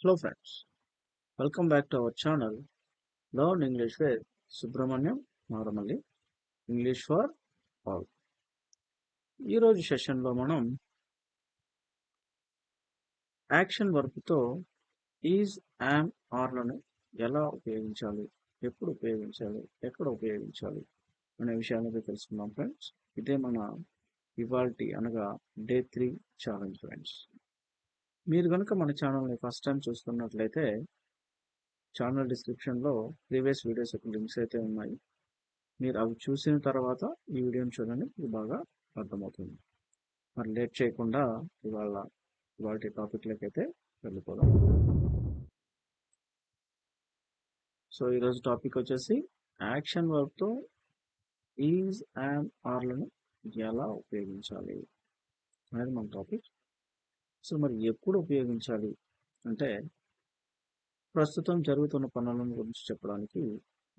Hello friends, welcome back to our channel Learn English with Subramaniam Naramali English for All. ఈ రోజు సెషన్లో మనం action వర్బ్తో is, yam, ఆర్లను ఎలా ఉపయోగించాలి, ఎప్పుడు ఉపయోగించాలి, ఎక్కడ ఉపయోగించాలి అనే విషయాన్ని తెలుసుకుందాం ఫ్రెండ్స్. ఇదే మన ఇవాల్టి అనగా డే 3 ఛాలెంజ్ ఫ్రెండ్స్. మీరు కనుక మన ఛానల్ని ఫస్ట్ టైం చూస్తున్నట్లయితే ఛానల్ డిస్క్రిప్షన్లో ప్రీవియస్ వీడియోస్ యొక్క లింక్స్ అయితే ఉన్నాయి. మీరు అవి చూసిన తర్వాత ఈ వీడియోని చూడండి, ఇది బాగా అర్థమవుతుంది. మరి లేట్ చేయకుండా వాటి టాపిక్లోకి అయితే వెళ్ళిపోదాం. సో ఈరోజు టాపిక్ వచ్చేసి యాక్షన్ వర్బ్తో ఈజ్, యామ్, ఆర్లను ఎలా ఉపయోగించాలి అనేది మన టాపిక్. సో మరి ఎప్పుడు ఉపయోగించాలి అంటే ప్రస్తుతం జరుగుతున్న పనుల గురించి చెప్పడానికి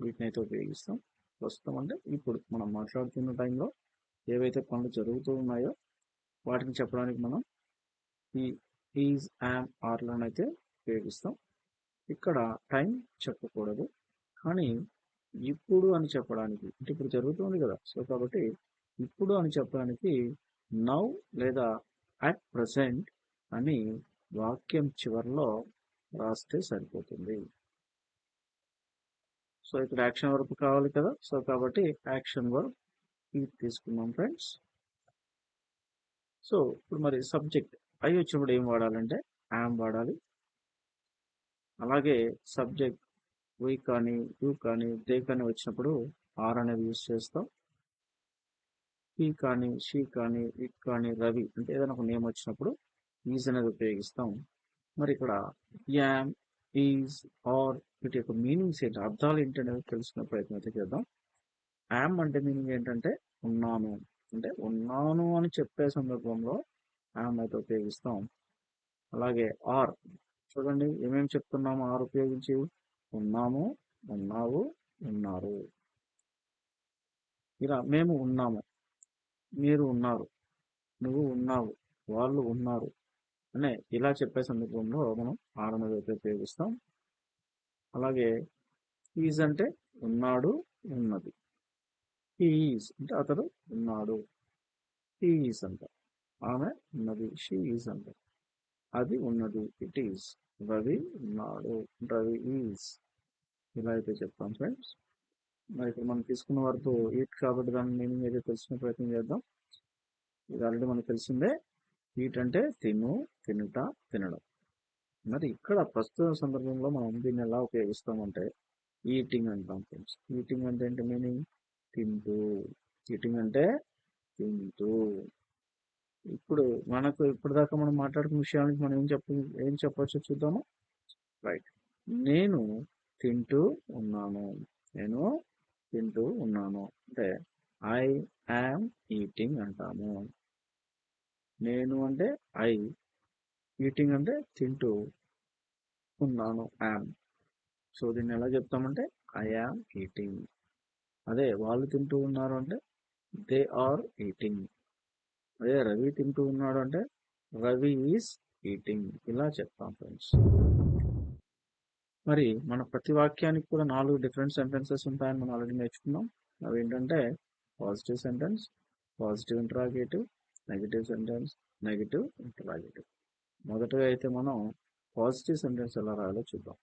వీటిని అయితే ఉపయోగిస్తాం. ప్రస్తుతం అంటే ఇప్పుడు మనం మాట్లాడుతున్న టైంలో ఏవైతే పనులు జరుగుతూ ఉన్నాయో వాటిని చెప్పడానికి మనం ఈ ఈజ్, యామ్, ఆర్లను అయితే ఉపయోగిస్తాం. ఇక్కడ టైం చెప్పకూడదు, కానీ ఇప్పుడు అని చెప్పడానికి, అంటే ఇప్పుడు జరుగుతుంది కదా, సో కాబట్టి ఇప్పుడు అని చెప్పడానికి నౌ లేదా అట్ ప్రజెంట్ అని వాక్యం చివరిలో రాస్తే సరిపోతుంది. సో ఇక్కడ యాక్షన్ వర్బ్ కావాలి కదా, సో కాబట్టి యాక్షన్ వర్బ్ ఇది తీసుకున్నాం ఫ్రెండ్స్. సో ఇప్పుడు మరి సబ్జెక్ట్ అయి వచ్చినప్పుడు ఏం వాడాలంటే యామ్ వాడాలి. అలాగే సబ్జెక్ట్ వి కానీ, యూ కానీ, దే కానీ వచ్చినప్పుడు ఆర్ అనేది యూజ్ చేస్తాం. హీ కానీ, షీ కానీ, ఇట్ కానీ, రవి అంటే ఏదైనా ఒక నేమ్ వచ్చినప్పుడు ఈజ్ అనేది ఉపయోగిస్తాం. మరి ఇక్కడ యామ్, ఈజ్, ఆర్ వీటి యొక్క మీనింగ్స్ ఏంటి, అర్థాలు ఏంటి అనేది తెలుసుకునే ప్రయత్నం అయితే చేద్దాం. యామ్ అంటే మీనింగ్ ఏంటంటే ఉన్నాను, అంటే ఉన్నాను అని చెప్పే సందర్భంలో యామ్ అయితే ఉపయోగిస్తాం. అలాగే ఆర్ చూడండి ఏమేమి చెప్తున్నాము ఆర్ ఉపయోగించి, ఉన్నాము, ఉన్నావు, ఉన్నారు. ఇలా మేము ఉన్నాము, మీరు ఉన్నారు, నువ్వు ఉన్నావు, వాళ్ళు ఉన్నారు అనే ఇలా చెప్పే సందర్భంలో మనం ఆర్ అనేది అయితే ఉపయోగిస్తాం. అలాగే ఈజ్ అంటే ఉన్నాడు, ఉన్నది. ఈజ్ అంటే అతడు ఉన్నాడు, ఈజ్ అంట. ఆమె ఉన్నది, షీ ఈజ్ అంట. అది ఉన్నది, ఇట్ ఈజ్. రవి ఉన్నాడు, రవి ఈజ్. ఇలా అయితే చెప్తాం ఫ్రెండ్స్. మరి ఇక్కడ మనం తీసుకున్న వరకు ఈట్ కాబట్టి దాని మీనింగ్ అయితే తెలుసుకునే ప్రయత్నం చేద్దాం. ఇది ఆల్రెడీ మనకు తెలిసిందే, ఈట్ అంటే తిను, తినుట, తినడం. మరి ఇక్కడ ప్రస్తుత సందర్భంలో మనం దీన్ని ఎలా ఉపయోగిస్తామంటే ఈటింగ్ అంటాం ఫ్రెండ్స్. ఈటింగ్ అంటే ఏంటి మీనింగ్, తింటూ. ఈటింగ్ అంటే తింటూ. ఇప్పుడు మనకు ఇప్పటిదాకా మనం మాట్లాడుకున్న విషయానికి మనం ఏం చెప్పొచ్చో చూద్దాము. రైట్, నేను తింటూ ఉన్నాను, నేను తింటూ ఉన్నాను అంటే ఐ యామ్ ఈటింగ్ అంటాము. నేను అంటే ఐ, ఈటింగ్ అంటే తింటూ, ఉన్నాను యామ్. సో దీన్ని ఎలా చెప్తామంటే ఐ యామ్ ఈటింగ్. అదే వాళ్ళు తింటూ ఉన్నారు అంటే దే ఆర్ ఈటింగ్. అదే రవి తింటూ ఉన్నాడు అంటే రవి ఈజ్ ఈటింగ్. ఇలా చెప్తాం ఫ్రెండ్స్. మరి మన ప్రతి వాక్యానికి కూడా 4 డిఫరెంట్ సెంటెన్సెస్ ఉంటాయని మనం ఆల్రెడీ నేర్చుకున్నాం. అవి ఏంటంటే positive sentence, positive interrogative, negative sentence, negative interrogative. మొదటగా అయితే మనం పాజిటివ్ సెంటెన్స్ ఎలా రాయాలో చూద్దాం.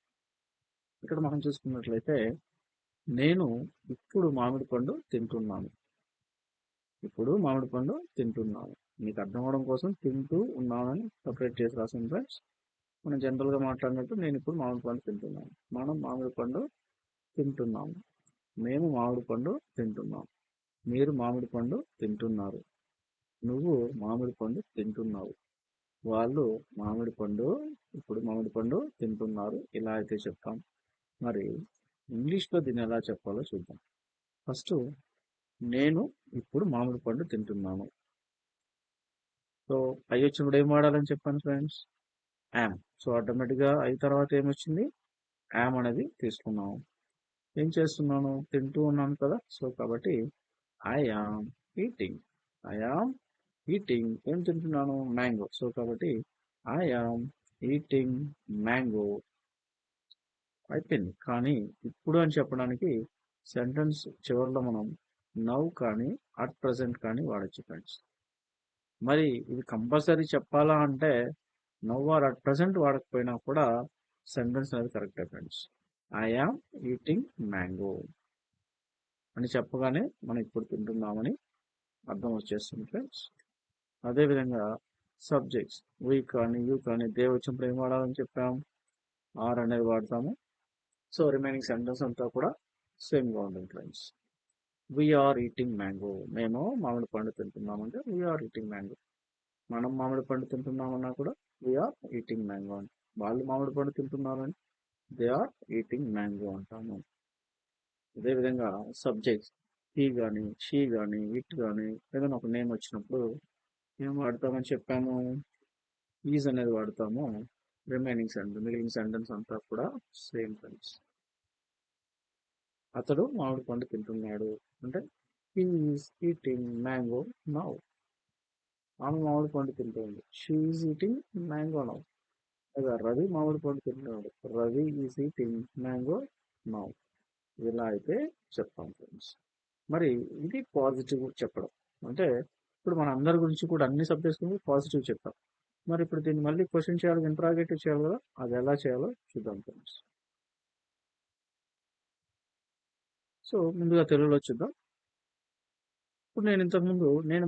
ఇక్కడ మనం చూసుకున్నట్లయితే నేను ఇప్పుడు మామిడి పండు తింటున్నాను. ఇప్పుడు మామిడి పండు తింటున్నాను. మీకు అర్థం అవడం కోసం తింటూ ఉన్నానని సపరేట్ చేసి రాసాను ఫ్రెండ్స్. మనం జనరల్గా మాట్లాడినట్టు నేను ఇప్పుడు మామిడి పండు తింటున్నాను, మనం మామిడి పండు తింటున్నాము, మేము మామిడి పండు తింటున్నాం, మీరు మామిడి పండు తింటున్నారు, నువ్వు మామిడి పండు తింటున్నావు, వాళ్ళు మామిడి పండు ఇప్పుడు మామిడి పండు తింటున్నారు. ఇలా అయితే చెప్తాం. మరి ఇంగ్లీష్లో దీన్ని ఎలా చెప్పాలో చూద్దాం. ఫస్ట్ నేను ఇప్పుడు మామిడి పండు తింటున్నాను. సో అవి వచ్చినప్పుడు ఏం వాడాలని చెప్పాను ఫ్రెండ్స్, యామ్. సో ఆటోమేటిక్గా అయి తర్వాత ఏమొచ్చింది, యామ్ అనేది తీసుకున్నాము. ఏం చేస్తున్నాను, తింటూ ఉన్నాను కదా, సో కాబట్టి I am eating. I am eating ఏం తింటున్నాను, మ్యాంగో. సో కాబట్టి ఐ యామ్ ఈటింగ్ మ్యాంగో అయిపోయింది. కానీ ఇప్పుడు అని చెప్పడానికి సెంటెన్స్ చివరిలో మనం నౌ కానీ అట్ ప్రజెంట్ కానీ వాడచ్చు ఫ్రెండ్స్. మరి ఇది కంపల్సరీ చెప్పాలా అంటే నౌ ఆర్ అట్ ప్రజెంట్ వాడకపోయినా కూడా సెంటెన్స్ అనేది కరెక్టే friends. I am eating mango అని చెప్పగానే మనం ఇప్పుడు తింటున్నామని అర్థం వచ్చేస్తుంది ఫ్రెండ్స్. అదేవిధంగా సబ్జెక్ట్స్ వీ కానీ యూ కానీ దే వచ్చినప్పుడు ఏం వాడాలని చెప్పాం, ఆర్ అనేది వాడతాము. సో రిమైనింగ్ సెంటెన్స్ అంతా కూడా సేమ్గా ఉంటుంది ఫ్రెండ్స్. వీఆర్ ఈటింగ్ మ్యాంగో, మేము మామిడి పండు తింటున్నామంటే వీఆర్ ఈటింగ్ మ్యాంగో. మనం మామిడి పండు తింటున్నామన్నా కూడా వీఆర్ ఈటింగ్ మ్యాంగో అని. వాళ్ళు మామిడి పండు తింటున్నారని దే ఆర్ ఈటింగ్ మ్యాంగో అంటాము. అదేవిధంగా సబ్జెక్ట్స్ హీ కానీ షీ కానీ ఇట్ కానీ ఏదైనా ఒక నేమ్ వచ్చినప్పుడు ఏం వాడతామని చెప్పాము, ఈజ్ అనేది వాడతాము. రిమైనింగ్ సెంటెన్స్ మిగిలిన సెంటెన్స్ అంతా కూడా సేమ్ ఫ్రెండ్స్. అతడు మామిడి పండు తింటున్నాడు అంటే he is eating mango now. ఆమె మామిడి పండు తింటుంది, she is eating mango now. లేదా రవి మామిడి పండు తింటున్నాడు, Ravi is eating mango now. ఇలా అయితే చెప్తాం ఫ్రెండ్స్. మరి ఇది పాజిటివ్ చెప్పడం అంటే ఇప్పుడు మన అందరి గురించి కూడా అన్ని సబ్జెక్ట్స్ గురించి పాజిటివ్ చెప్పాం. మరి ఇప్పుడు దీన్ని మళ్ళీ క్వశ్చన్ చేయాలి, ఇంట్రాగేటివ్ చేయాలి కదా, అది ఎలా చేయాలో చూద్దాం ఫ్రెండ్స్. సో ముందుగా తెలుగులో చూద్దాం. ఇప్పుడు నేను ఇంతకుముందు నేను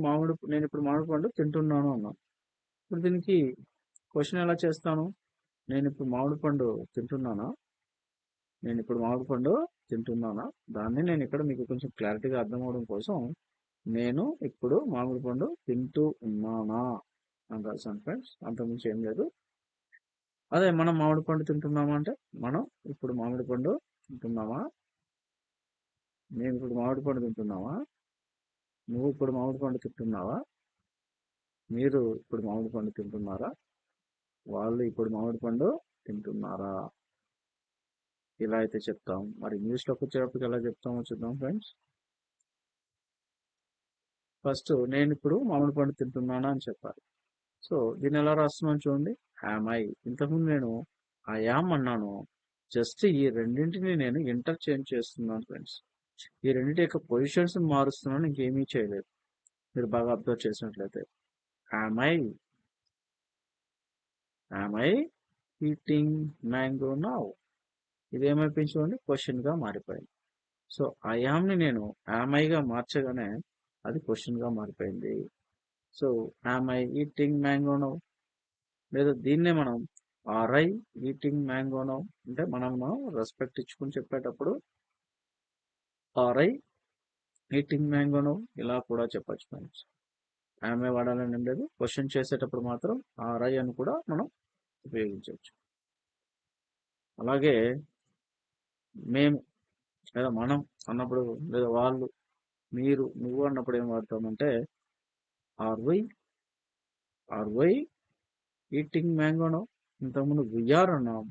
ఇప్పుడు మామిడి పండు తింటున్నాను అన్నాను. ఇప్పుడు దీనికి క్వశ్చన్ ఎలా చేస్తాను, నేను ఇప్పుడు మామిడి పండు తింటున్నానా, నేను ఇప్పుడు మామిడి పండు తింటున్నానా, దాన్ని నేను ఇక్కడ మీకు కొంచెం క్లారిటీగా అర్థం అవడం కోసం నేను ఇప్పుడు మామిడి పండు తింటూ ఉన్నానా అని రాశాను ఫ్రెండ్స్. అంతకుమించి ఏం లేదు. అదే మనం మామిడి పండు తింటున్నామా అంటే మనం ఇప్పుడు మామిడి పండు తింటున్నామా, నేను ఇప్పుడు మామిడి పండు తింటున్నావా, నువ్వు ఇప్పుడు మామిడి పండు తింటున్నావా, మీరు ఇప్పుడు మామిడి పండు తింటున్నారా, వాళ్ళు ఇప్పుడు మామిడి పండు తింటున్నారా, ఇలా అయితే చెప్తాం. మరి ఇంగ్లీష్లోకి వచ్చేటప్పటికి ఎలా చెప్తామో చూద్దాం ఫ్రెండ్స్. ఫస్ట్ నేను ఇప్పుడు మామిడి పండు తింటున్నానా అని చెప్పాలి. సో దీన్ని ఎలా రాస్తున్నాను చూడండి, యామ్ ఐ. ఇంతకుముందు నేను ఆ యామ్ అన్నాను, జస్ట్ ఈ రెండింటిని నేను ఇంటర్చేంజ్ చేస్తున్నాను ఫ్రెండ్స్. ఈ రెండింటి యొక్క పొజిషన్స్ మారుస్తున్నాను, ఇంకేమీ చేయలేదు. మీరు బాగా అబ్జర్వ్ చేసినట్లయితే am I eating mango now. ఇదేమైపోయింది చూడండి, క్వశ్చన్ గా మారిపోయింది. సో ఆ యామ్ని నేను యామ్ ఐగా మార్చగానే అది క్వశ్చన్ గా మారిపోయింది. So am I eating mango now, లేదా దీన్నే మనం are I eating mango now అంటే మనం రెస్పెక్ట్ ఇచ్చుకుని చెప్పేటప్పుడు are I eating mango now ఇలా కూడా చెప్పచ్చు ఫ్రెండ్స్. ఆమె వాడాలని ఏం లేదు, క్వశ్చన్ చేసేటప్పుడు మాత్రం ఆర్ ఐ అని కూడా మనం ఉపయోగించవచ్చు. అలాగే మేము లేదా మనం అన్నప్పుడు, లేదా వాళ్ళు, మీరు, నువ్వు అన్నప్పుడు ఏం వాడతామంటే are we eating mango now. ఇంతకుముందు వీఆర్ అన్నాం,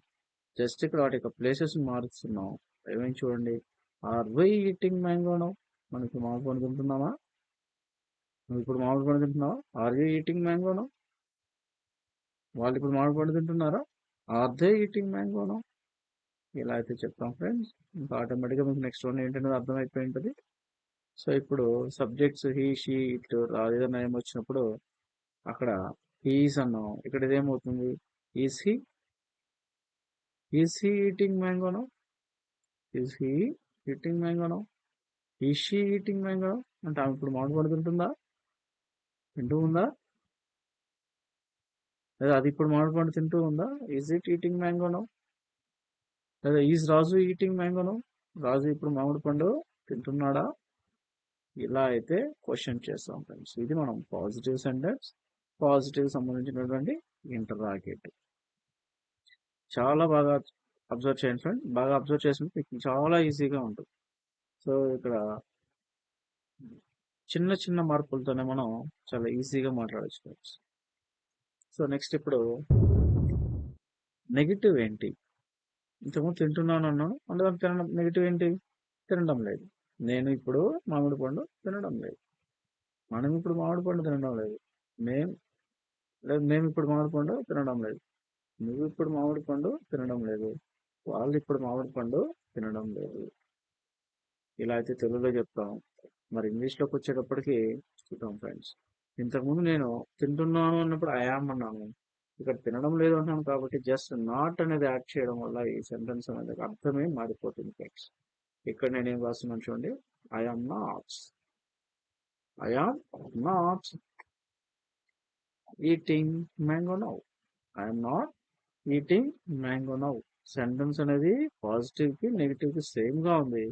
జస్ట్ ఇక్కడ వాటి యొక్క ప్లేసెస్ మారుస్తున్నాం. ఏమేమి చూడండి, are we eating mango now. మనకి మామిడి పండు తింటున్నామా, నువ్వు ఇప్పుడు మామిడి పండు తింటున్నావా, are you eating mango now. వాళ్ళు ఇప్పుడు మామిడి పండు తింటున్నారా, are they eating mango now. ఇలా అయితే చెప్తాం ఫ్రెండ్స్. ఇంకా ఆటోమేటిక్గా మీకు నెక్స్ట్ వన్ ఏంటనేది అర్థమైపోయి ఉంటుంది. సో ఇప్పుడు సబ్జెక్ట్స్ హీ షీ ఇట్ ఏదైనా ఏమొచ్చినప్పుడు అక్కడ హీస్ అన్నాం, ఇక్కడ ఇదేమవుతుంది is he eating mango now, is he eating mango now, is she eating mango now. అంటే ఆమె ఇప్పుడు మామిడి పండు తింటుందా, తింటూ ఉందా, లేదా అది ఇప్పుడు మామిడి పండు తింటూ ఉందా, is it eating mango now. లేదా is Raju eating mango now, Raju ఇప్పుడు మామిడి పండు తింటున్నాడా. ఇలా అయితే క్వశ్చన్ చేస్తాం ఫ్రెండ్స్. ఇది మనం పాజిటివ్ సెంటెన్స్, పాజిటివ్ సంబంధించినటువంటి ఇంటరాగేటివ్. చాలా బాగా అబ్జర్వ్ చేయండి ఫ్రెండ్, బాగా అబ్జర్వ్ చేసినప్పుడు మీకు చాలా ఈజీగా ఉంటుంది. సో ఇక్కడ చిన్న చిన్న మార్పులతోనే మనం చాలా ఈజీగా మాట్లాడచ్చు ఫ్రెండ్స్. సో నెక్స్ట్ ఇప్పుడు నెగిటివ్ ఏంటి, ఇంతకుముందు తింటున్నాను అన్నాను అంటే దానికి తినడం నెగిటివ్ ఏంటి, తినడం లేదు. నేను ఇప్పుడు మామిడి పండు తినడం లేదు, మనం ఇప్పుడు మామిడి పండు తినడం లేదు, మేము ఇప్పుడు మామిడి పండు తినడం లేదు. నువ్వు ఇప్పుడు మామిడి పండు తినడం లేదు, వాళ్ళు ఇప్పుడు మామిడి పండు తినడం లేదు. ఇలా అయితే తెలుగులో చెప్తాం. మరి ఇంగ్లీష్లోకి వచ్చేటప్పటికి చూద్దాం ఫ్రెండ్స్. ఇంతకుముందు నేను తింటున్నాను అన్నప్పుడు ఐ యామ్ అన్నాను. ఇక్కడ తినడం లేదు అంటున్నాను కాబట్టి జస్ట్ నాట్ అనేది యాడ్ చేయడం వల్ల ఈ సెంటెన్స్ అనేది అర్థమే మారిపోతుంది ఫ్రెండ్స్. ఇక్కడ నేనేం రాస్తున్నాను చూడండి. I am not, I am not eating mango now, I'm not eating mango now. Sentence అనేది పాజిటివ్ కి నెగిటివ్ కి సేమ్ గా ఉంది.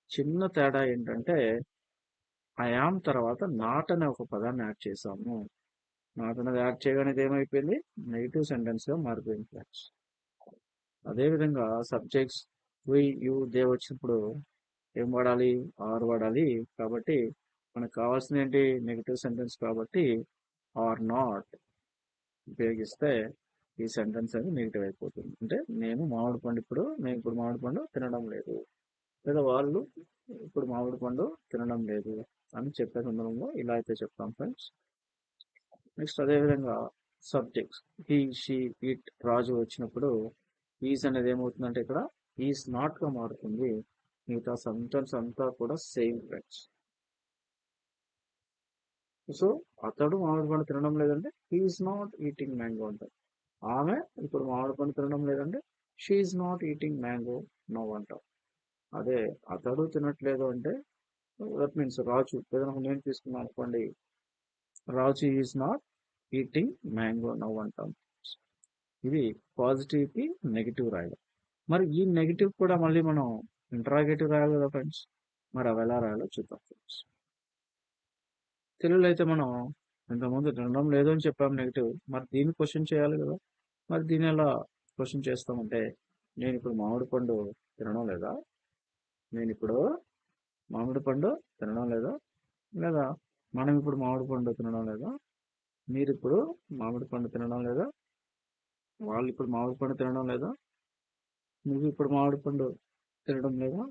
చిన్న తేడా ఏంటంటే ఐ యామ్ తర్వాత నాట్ అనే ఒక పదాన్ని యాడ్ చేసాము. నాట్ అనేది యాడ్ చేయగానే ఇది ఏమైపోయింది, నెగిటివ్ సెంటెన్స్ గా మారిపోయింది ఫ్రెండ్స్. అదేవిధంగా సబ్జెక్ట్స్ వి యు దే వచ్చినప్పుడు ఏం వాడాలి, ఆర్ వాడాలి. కాబట్టి మనకు కావాల్సింది ఏంటి, నెగిటివ్ సెంటెన్స్ కాబట్టి ఆర్ నాట్ ఉపయోగిస్తే ఈ సెంటెన్స్ అనేది నెగిటివ్ అయిపోతుంది. అంటే నేను ఇప్పుడు మామిడి పండు తినడం లేదు, లేదా వాళ్ళు ఇప్పుడు మామిడి పండు తినడం లేదు అని చెప్పే సందర్భంలో ఇలా అయితే చెప్తాం ఫ్రెండ్స్. నెక్స్ట్ అదేవిధంగా సబ్జెక్ట్స్ హీ షీ ఇట్ రాజు వచ్చినప్పుడు ఈజ్ అనేది ఏమవుతుందంటే ఇక్కడ ఈజ్ నాట్ గా మారుతుంది. మిగతా సెంటెన్స్ అంతా కూడా సేమ్ ఫ్రెండ్స్. సో అతడు మామిడి పండు తినడం లేదంటే హీఈస్ నాట్ ఈటింగ్ మ్యాంగో అంటారు. ఆమె ఇప్పుడు మామిడి పండు తినడం లేదంటే she is not eating mango now అంటాం. అదే అతడు తినట్లేదు అంటే దట్ మీన్స్ రాజు, ఏదైనా నేను తీసుకున్నాను అనుకోండి, Raju is not eating mango now అంటాం. ఇది పాజిటివ్ కి నెగిటివ్ రాయాలి. మరి ఈ నెగిటివ్ కూడా మళ్ళీ మనం ఇంటరాగేటివ్ రాయాలి కదా ఫ్రెండ్స్. మరి అవి ఎలా రాయాలో చూద్దాం ఫ్రెండ్స్. తెలుగులో అయితే మనం ఇంతకుముందు తినడం లేదు అని చెప్పాం నెగిటివ్, మరి దీన్ని క్వశ్చన్ చేయాలి కదా. మరి దీన్ని ఎలా క్వశ్చన్ చేస్తామంటే నేను ఇప్పుడు మామిడి పండు తినడం లేదా, నేను ఇప్పుడు మామిడి పండు తినడం లేదా, లేదా మనం ఇప్పుడు మామిడి పండు తినడం లేదా, మీరు ఇప్పుడు మామిడి పండు తినడం లేదా, వాళ్ళు ఇప్పుడు మామిడి పండు తినడం లేదా, నువ్వు ఇప్పుడు మామిడి పండు తినడం లేదా,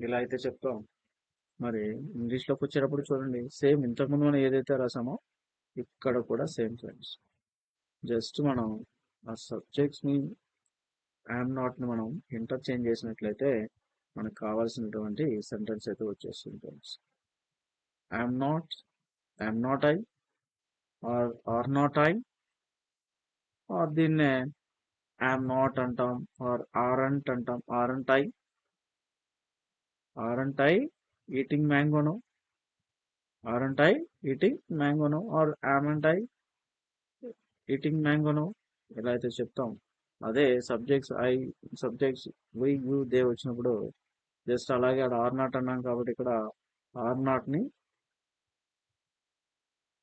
ఇలా అయితే చెప్తాం. మరి ఇంగ్లీష్లోకి వచ్చేటప్పుడు చూడండి, సేమ్ ఇంతకుముందు మనం ఏదైతే రాసామో ఇక్కడ కూడా సేమ్ ఫ్రెండ్స్. జస్ట్ మనం ఆ సబ్జెక్ట్స్ ని ఐఎమ్ నాట్ ని మనం ఇంటర్చేంజ్ చేసినట్లయితే మనకు కావాల్సినటువంటి సెంటెన్స్ అయితే వచ్చేస్తుంది friends. I'm not, I'm not I, are not I, or దీన్నే ఐఎమ్ నాట్ అంటాం, ఆర్ ఆరంట్ అంటాం. Aren't I eating mango now, aren't I eating mango now, or amn't I eating mango now, ఇలా అయితే చెప్తాం. అదే సబ్జెక్ట్స్ వి యు దే వచ్చినప్పుడు just అలాగే అక్కడ ఆర్ నాట్ అన్నాం కాబట్టి ఇక్కడ ఆర్ నాట్ ని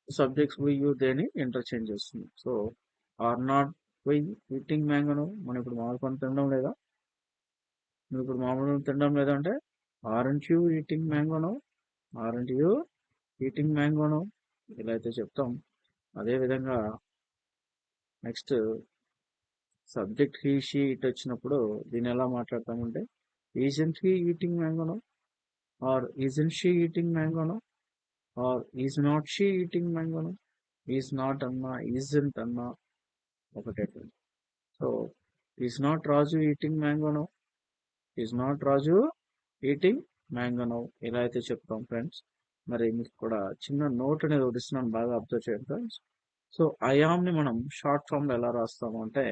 సబ్జెక్ట్స్ వి యు దే ని ఇంటర్చేంజ్ చేస్తుంది. So are not we eating mango now, మనం ఇప్పుడు మామిడి పండు తినడం లేదా, నువ్వు ఇప్పుడు మామిడి పండు తినడం లేదా అంటే aren't you eating mango now, aren't you eating mango now, ఇలా అయితే చెప్తాం. అదేవిధంగా next subject he she it వచ్చినప్పుడు దీన్ని ఎలా మాట్లాడతామంటే isn't he eating mango now, or isn't she eating mango now, or is not she eating mango now. Is not అన్నా ఈజెంట్ అన్నా ఒకటే. So is not Raju eating mango now, is not Raju eating mango now, ఇలా అయితే చెప్తాం ఫ్రెండ్స్. మరి మీకు కూడా చిన్న నోట్ అనేది ఒకటి ఇస్తున్నాను, బాగా అబ్జర్వ్ చేయండి ఫ్రెండ్స్. సో ఐఆమ్ ని మనం షార్ట్ ఫామ్ లో ఎలా రాస్తాము అంటే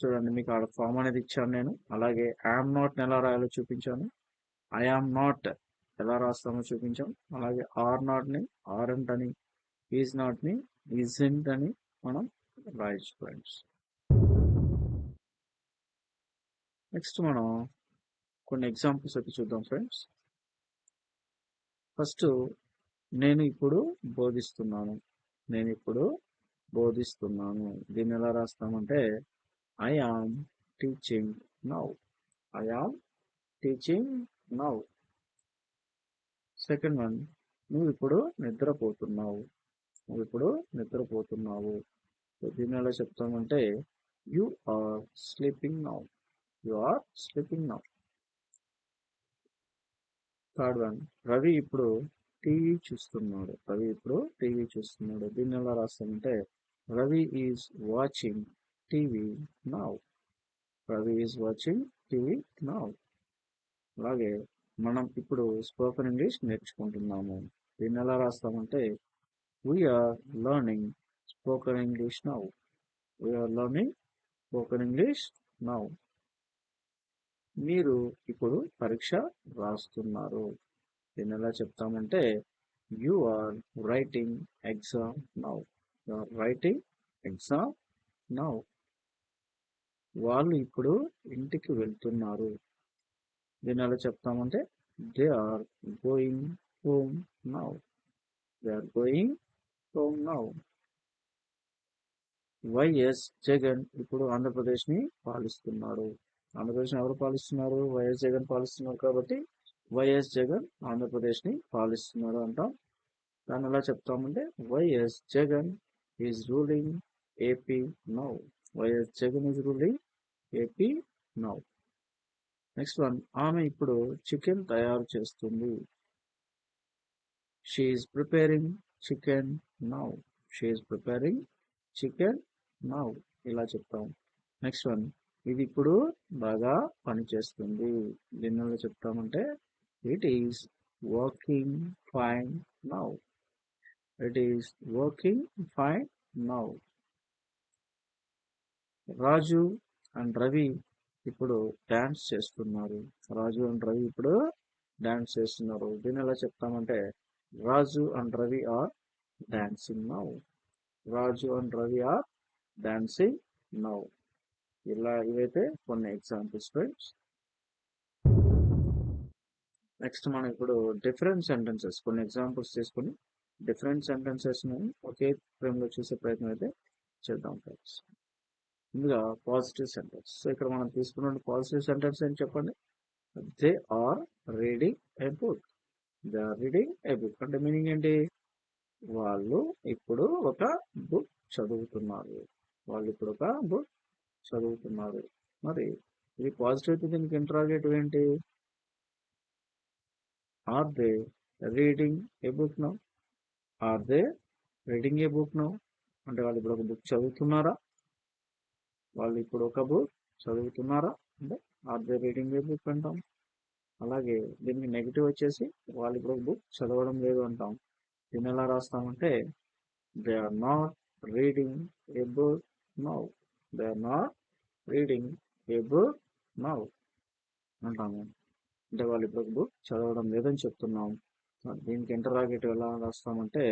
చూడండి, మీకు ఆడ ఫామ్ అనేది ఇచ్చాను నేను. అలాగే ఐఎమ్ నాట్ ని ఎలా రాయాలో చూపించాను, ఐఆమ్ నాట్ ఎలా రాస్తామో చూపించాం. అలాగే ఆర్ నాట్ ని ఆర్ఎంట్ అని, ఈజ్ నాట్ ని ఈజెంట్ అని మనం రాయొచ్చు ఫ్రెండ్స్. నెక్స్ట్ మనం కొన్ని ఎగ్జాంపుల్స్ అయితే చూద్దాం ఫ్రెండ్స్. ఫస్ట్ నేను ఇప్పుడు బోధిస్తున్నాను, నేను ఇప్పుడు బోధిస్తున్నాను. దీన్ని ఎలా రాస్తామంటే I am teaching now, I am teaching now. Second one, నువ్వు ఇప్పుడు నిద్రపోతున్నావు, నువ్వు ఇప్పుడు నిద్రపోతున్నావు. దీన్ని ఎలా చెప్తామంటే you are sleeping now, you are sleeping now. Third one, Ravi ఇప్పుడు టీవీ చూస్తున్నాడు, రవి ఇప్పుడు టీవీ చూస్తున్నాడు. దీన్ని ఎలా రాస్తామంటే Ravi is watching TV now. Ravi is watching TV now. అలాగే మనం ఇప్పుడు స్పోకెన్ ఇంగ్లీష్ నేర్చుకుంటున్నాము. దీన్ని ఎలా రాస్తామంటే we are learning spoken English now. We are learning spoken English now. మీరు ఇప్పుడు పరీక్ష రాస్తున్నారు. దీన్ని ఎలా చెప్తామంటే you are writing exam now. You are writing exam now. వాళ్ళు ఇప్పుడు ఇంటికి వెళ్తున్నారు. దీన్ని ఎలా చెప్తామంటే they are going home now. They are going home now. YS Jagan ఇప్పుడు ఆంధ్రప్రదేశ్ ని పాలిస్తున్నాడు. ఆంధ్రప్రదేశ్ ఎవరు పాలిస్తున్నారు? వైఎస్ జగన్ పాలిస్తున్నారు కాబట్టి వైఎస్ జగన్ ఆంధ్రప్రదేశ్ ని పాలిస్తున్నాడు అంటాం. దాన్ని ఎలా చెప్తామంటే YS Jagan is ruling AP now. YS Jagan is ruling AP now. Next one, ఆమె ఇప్పుడు చికెన్ తయారు చేస్తుంది. She is preparing chicken now. She is preparing chicken now. ఇలా చెప్తాం. నెక్స్ట్ వన్, ఇది ఇప్పుడు బాగా పనిచేస్తుంది. దీనిలో చెప్తామంటే it is working fine now. It is working fine now. Raju and Ravi ఇప్పుడు డాన్స్ చేస్తున్నారు. రాజు అండ్ రవి ఇప్పుడు డాన్స్ చేస్తున్నారు. దీన్ని ఎలా చెప్తామంటే Raju and Ravi are dancing now. Raju and Ravi are dancing now. ఇలా ఇవైతే కొన్ని ఎగ్జాంపుల్స్ ఫ్రెండ్స్. నెక్స్ట్ మనం ఇప్పుడు డిఫరెంట్ సెంటెన్సెస్ కొన్ని ఎగ్జాంపుల్స్ తీసుకుని డిఫరెంట్ సెంటెన్సెస్ ను ఒకే ఫ్రేమ్ లో చూసే ప్రయత్నం అయితే చేద్దాం ఫ్రెండ్స్. ముందుగా పాజిటివ్ సెంటెన్స్. సో ఇక్కడ మనం తీసుకున్న పాజిటివ్ సెంటెన్స్ ఏం చెప్పండి. They are reading a book. They are reading a book అంటే మీనింగ్ ఏంటి? వాళ్ళు ఇప్పుడు ఒక బుక్ చదువుతున్నారు. వాళ్ళు ఇప్పుడు ఒక బుక్ చదువుతున్నారు. మరి ఇది పాజిటివ్ అయితే దీనికి ఇంటరాగేటివ్ ఏంటి? Are they reading a book now. Are they reading a book now అంటే వాళ్ళు ఇప్పుడు ఒక బుక్ చదువుతున్నారా? వాళ్ళు ఇప్పుడు ఒక బుక్ చదువుతున్నారా అంటే are they reading a book అంటాం. అలాగే దీనికి నెగిటివ్ వచ్చేసి వాళ్ళు ఇప్పుడు ఒక బుక్ చదవడం లేదు అంటాం. దీన్ని ఎలా రాస్తామంటే they are not reading a book now. They are not reading a book now అంటాము. అంటే వాళ్ళు ఇప్పుడు ఒక బుక్ చదవడం లేదని చెప్తున్నాం. దీనికి ఇంటరాగేటివ్ ఎలా రాస్తామంటే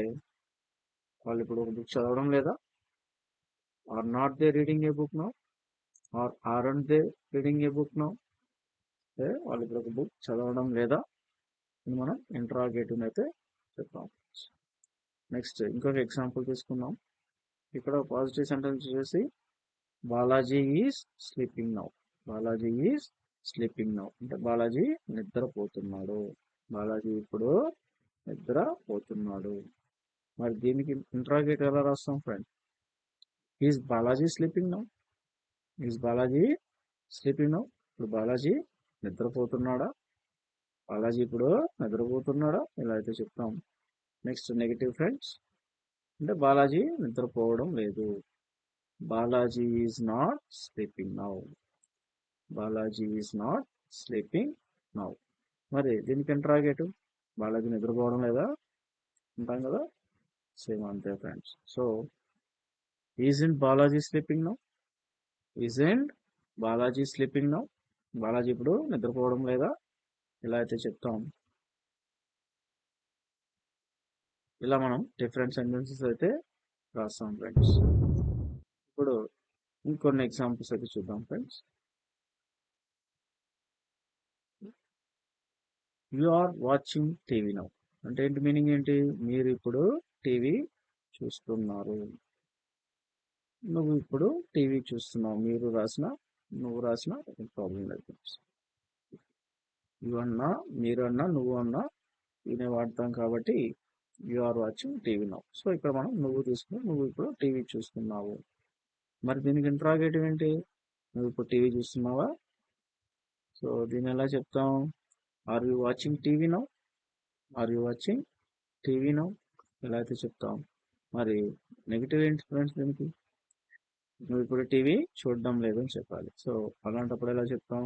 వాళ్ళు ఇప్పుడు ఒక బుక్ చదవడం లేదా? Are not they reading a book now are aren't they reading a book now. వాళ్ళు ఇప్పుడు ఒక బుక్ చదవడం లేదా అని మనం ఇంటరాగేటివ్ అయితే చెప్తాం. నెక్స్ట్ ఇంకొక ఎగ్జాంపుల్ తీసుకుందాం. ఇక్కడ పాజిటివ్ సెంటెన్స్ చేసి Balaji is sleeping now. Balaji is sleeping now అంటే బాలాజీ నిద్రపోతున్నాడు. బాలాజీ ఇప్పుడు నిద్రపోతున్నాడు. మరి దీనికి ఇంటరాగేటివ్ ఎలా రాస్తాం friend? Is Balaji sleeping now. Is Balaji sleeping now. ఇప్పుడు బాలాజీ నిద్రపోతున్నాడా? బాలాజీ ఇప్పుడు నిద్రపోతున్నాడా? ఇలా అయితే చెప్తాం. నెక్స్ట్ నెగిటివ్ ఫ్రెండ్స్ అంటే బాలాజీ నిద్రపోవడం లేదు. Balaji is not sleeping now. Balaji is not sleeping now. మరి దీనికి ఇంటరాగేటివ్ బాలాజీ నిద్రపోవడం లేదా అంటాం కదా, సేమ్ అంతే friends. So isn't Balaji sleeping now. Isn't Balaji sleeping now. Balaji ఇప్పుడు నిద్రపోవడం లేదా ఇలా అయితే చెప్తాం. ఇలా మనం డిఫరెంట్ సెంటెన్సెస్ అయితే రాస్తాం ఫ్రెండ్స్. ఇప్పుడు ఇంకొన్ని ఎగ్జాంపుల్స్ అయితే చూద్దాం friends. You are watching TV now అంటే ఏంటి మీనింగ్ ఏంటి? మీరు ఇప్పుడు టీవీ చూస్తున్నారు. నువ్వు ఇప్పుడు టీవీ చూస్తున్నావు. నువ్వు రాసిన ప్రాబ్లం లేదు ఫ్రెండ్స్. యు అన్నా, మీరు అన్నా, నువ్వు అన్నా ఈయన వాడతాం కాబట్టి you are watching TV now. So ఇక్కడ మనం నువ్వు తీసుకుని నువ్వు ఇప్పుడు టీవీ చూస్తున్నావు. మరి దీనికి ఇంటరాగేటివ్ ఏంటి? నువ్వు ఇప్పుడు టీవీ చూస్తున్నావా? సో దీన్ని ఎలా చెప్తాం? Are you watching TV now. Are you watching TV now ఇలా అయితే చెప్తాం. మరి నెగిటివ్ ఏంటి ఫ్రెండ్స్ దీనికి? నువ్వు ఇప్పుడు టీవీ చూడడం లేదు అని చెప్పాలి. సో అలాంటప్పుడు ఎలా చెప్తాం?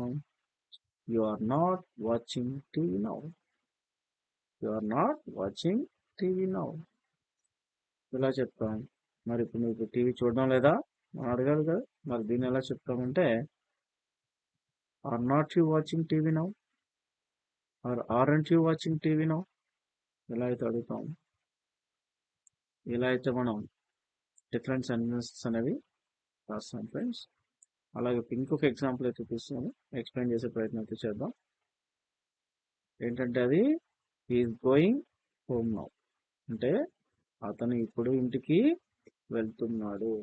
You are not watching TV now. You are not watching TV now. ఇలా చెప్తాం. మరి ఇప్పుడు నువ్వు టీవీ చూడడం లేదా అని అడగాలి కదా. మరి దీన్ని ఎలా చెప్తామంటే are not you watching TV now aren't you watching TV now. ఇలా అయితే అడుగుతాం. ఇలా అయితే మనం డిఫరెంట్ సెంటెన్సెస్ అనేవి రాస్తాం ఫ్రెండ్స్. అలాగే ఇంకొక ఎగ్జాంపుల్ అయితే చూస్తున్నాను, ఎక్స్ప్లెయిన్ చేసే ప్రయత్నం అయితే చేద్దాం. ఏంటంటే అది ఈజ్ గోయింగ్ హోమ్ నౌ అంటే అతను ఇప్పుడు ఇంటికి వెళ్తున్నాడు.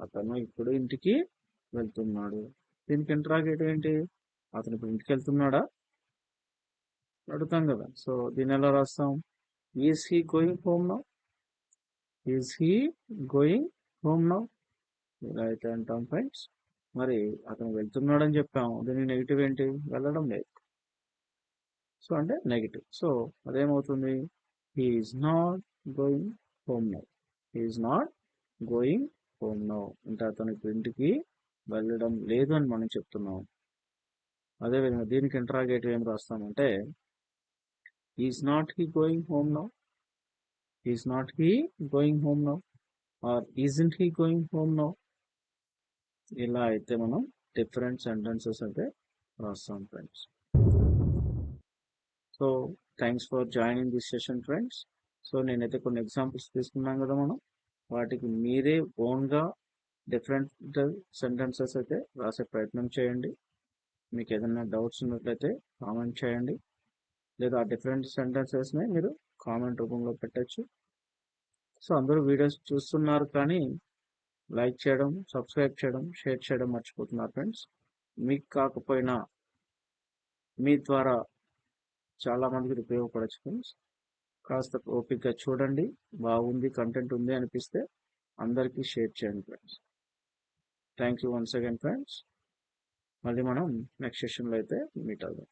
అతను ఇప్పుడు ఇంటికి వెళ్తున్నాడు. దీనికి ఇంటరాగేటివ్ ఏంటి? అతను ఇప్పుడు ఇంటికి వెళ్తున్నాడా అడుగుతాం కదా. సో దీన్ని ఎలా రాస్తాం? Is he going home now. Is he going home now. ఇలా అయితే అంటాం ఫ్రెండ్స్. మరి అతను వెళ్తున్నాడని చెప్పాము, దీని నెగిటివ్ ఏంటి? వెళ్ళడం లేదు. సో అంటే నెగిటివ్. సో అదేమవుతుంది? He is not going home now. He is not going home now అంటే అతను ఇప్పుడు ఇంటికి వెళ్ళడం లేదు అని మనం చెప్తున్నాం. అదేవిధంగా దీనికి ఇంటరాగేటివ్ ఏం రాస్తామంటే is not he going home now. Is not he going home now or isn't he going home now. ఇలా అయితే మనం డిఫరెంట్ సెంటెన్సెస్ అయితే రాస్తాం friends. So thanks for joining this session friends. So నేనైతే కొన్ని ఎగ్జాంపుల్స్ తీసుకున్నాం కదా మనం, వాటికి మీరే ఓన్గా డిఫరెంట్ సెంటెన్సెస్ అయితే రాసే ప్రయత్నం చేయండి. మీకు ఏదైనా డౌట్స్ ఉన్నట్లయితే కామెంట్ చేయండి, లేదా ఆ డిఫరెంట్ సెంటెన్సెస్ని మీరు కామెంట్ రూపంలో పెట్టచ్చు. సో అందరూ వీడియోస్ చూస్తున్నారు కానీ లైక్ చేయడం, సబ్స్క్రైబ్ చేయడం, షేర్ చేయడం మర్చిపోతున్నారు ఫ్రెండ్స్. మీకు కాకపోయినా మీ ద్వారా చాలా మందికి ఉపయోగపడచ్చు ఫ్రెండ్స్. కాస్త ఓపికగా చూడండి, బాగుంది కంటెంట్ ఉంది అనిపిస్తే అందరికీ షేర్ చేయండి friends. Thank you once again friends. మళ్ళీ మనం నెక్స్ట్ సెషన్లో అయితే మీట్ అవుదాం.